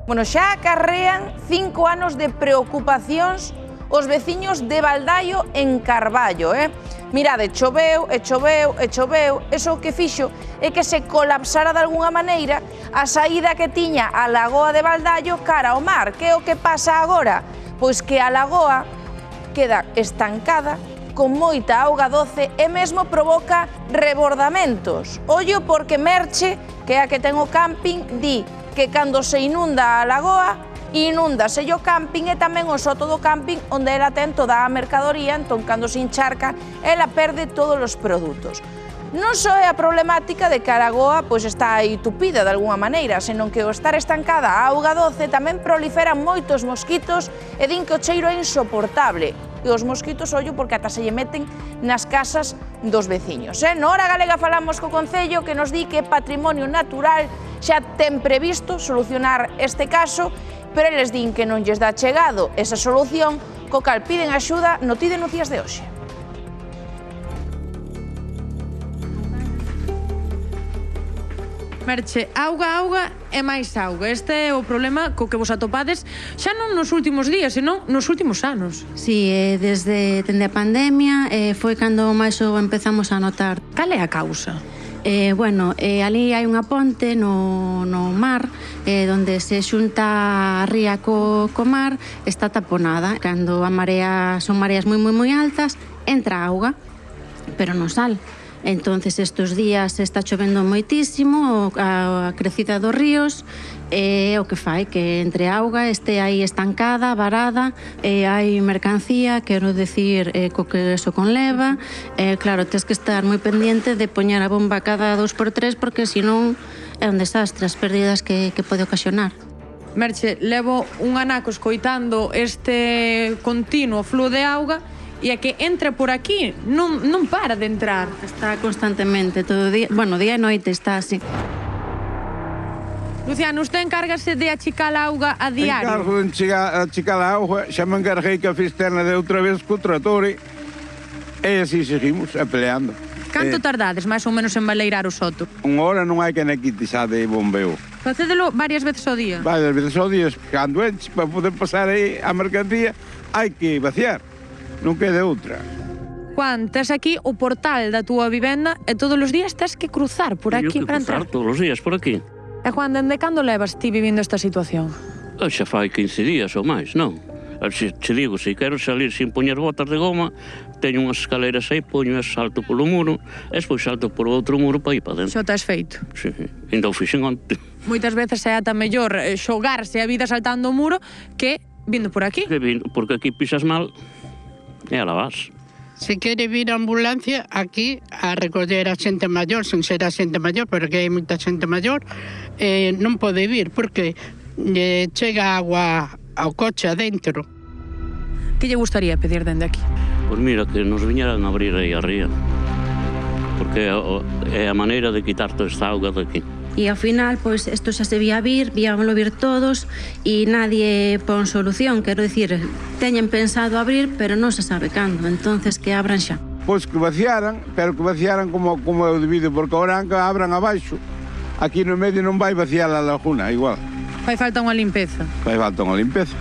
Bueno, xa acarrean 5 anos de preocupacións os veciños de Baldaio en Carballo, Mirade, choveu, e choveu, e choveu, eso o que fixo é que se colapsara de algunha maneira a saída que tiña a lagoa de Baldaio cara ao mar. Que é o que pasa agora? Pois que a lagoa queda estancada, con moita auga doce e mesmo provoca rebordamentos. Ollo porque Merche, que é a que ten o camping, di que cando se inunda a lagoa, inúndase o camping e tamén o soto do camping onde ela ten toda a mercadoría, entón cando se encharca, ela perde todos os produtos. Non só é a problemática de que a lagoa pois está aí tupida de alguna maneira, senón que ao estar estancada a auga doce tamén proliferan moitos mosquitos e din que o cheiro é insoportable. E os mosquitos, ollo, porque ata se lle meten nas casas dos veciños. Na Hora Galega falamos co Concello que nos di que Patrimonio Natural xa ten previsto solucionar este caso, pero eles din que non lles dá chegado esa solución, co cal piden axuda no Ti Denuncias de hoxe. Merche, auga e máis auga. Este é o problema co que vos atopades xa non nos últimos días, senón nos últimos anos. Si, desde a pandemia foi cando máis o empezamos a notar. Cal é a causa? Ali hai unha ponte no mar onde se xunta a ría co mar, está taponada. Cando son mareas moi altas, entra auga, pero non sal. Entonces estes días está chovendo moitísimo, a crecida dos ríos é o que fai que entre auga este aí estancada, varada, hai mercancía, quero decir, co que eso conleva. Claro, tens que estar moi pendiente de poñer a bomba cada 2x3 porque senón é un desastre as pérdidas que pode ocasionar. Merche, levo un anaco escoitando este continuo fluo de auga e a que entra por aquí non para de entrar. Está constantemente, todo o día, día e noite está así. Luciano, usted encárgase de achicar a auga a diario? Encargo de achicar a auga, xa me encarguei que a cisterna de outra vez co trator e así seguimos peleando. Canto tardades, máis ou menos, en baleirar o soto? Unha hora non hai que nequite xa de bombeo. Facédelo varias veces ao día? Varias veces ao día, cando enche, para poder pasar aí a mercancía, hai que vaciar. Non queda outra. Juan, tes aquí o portal da túa vivenda e todos os días tes que cruzar por aquí para entrar. Todos os días por aquí. E Juan, dende cando levas ti vivindo esta situación? Xa fai 15 días ou máis, non? Che digo, se quero salir sin poñer botas de goma, teño unhas escaleras aí, poño e salto polo muro, e despois salto por outro muro para ir para dentro. Xo tes feito? Sí, ainda o fixen onte. Moitas veces é ata mellor xogarse a vida saltando o muro que vindo por aquí. Porque aquí pisas mal e a la vas. Se quere vir a ambulancia aquí a recoller a xente maior, sen ser a xente maior, porque hai moita xente maior, non pode vir porque chega agua ao coche adentro. Que lle gustaría pedir dende aquí? Pois mira, que nos viñeran a abrir aí a ría, porque é a maneira de quitar toda esta auga daqui. E ao final, pois, isto xa se víamolo vir todos e nadie pon solución, quero dicir, teñen pensado abrir, pero non se sabe cando, entonces que abran xa. Pois que vaciaran, pero que vaciaran como é o debido, porque ahora que abran abaixo, aquí no medio non vai vaciar a laguna, igual. Fai falta unha limpeza. Fai falta unha limpeza.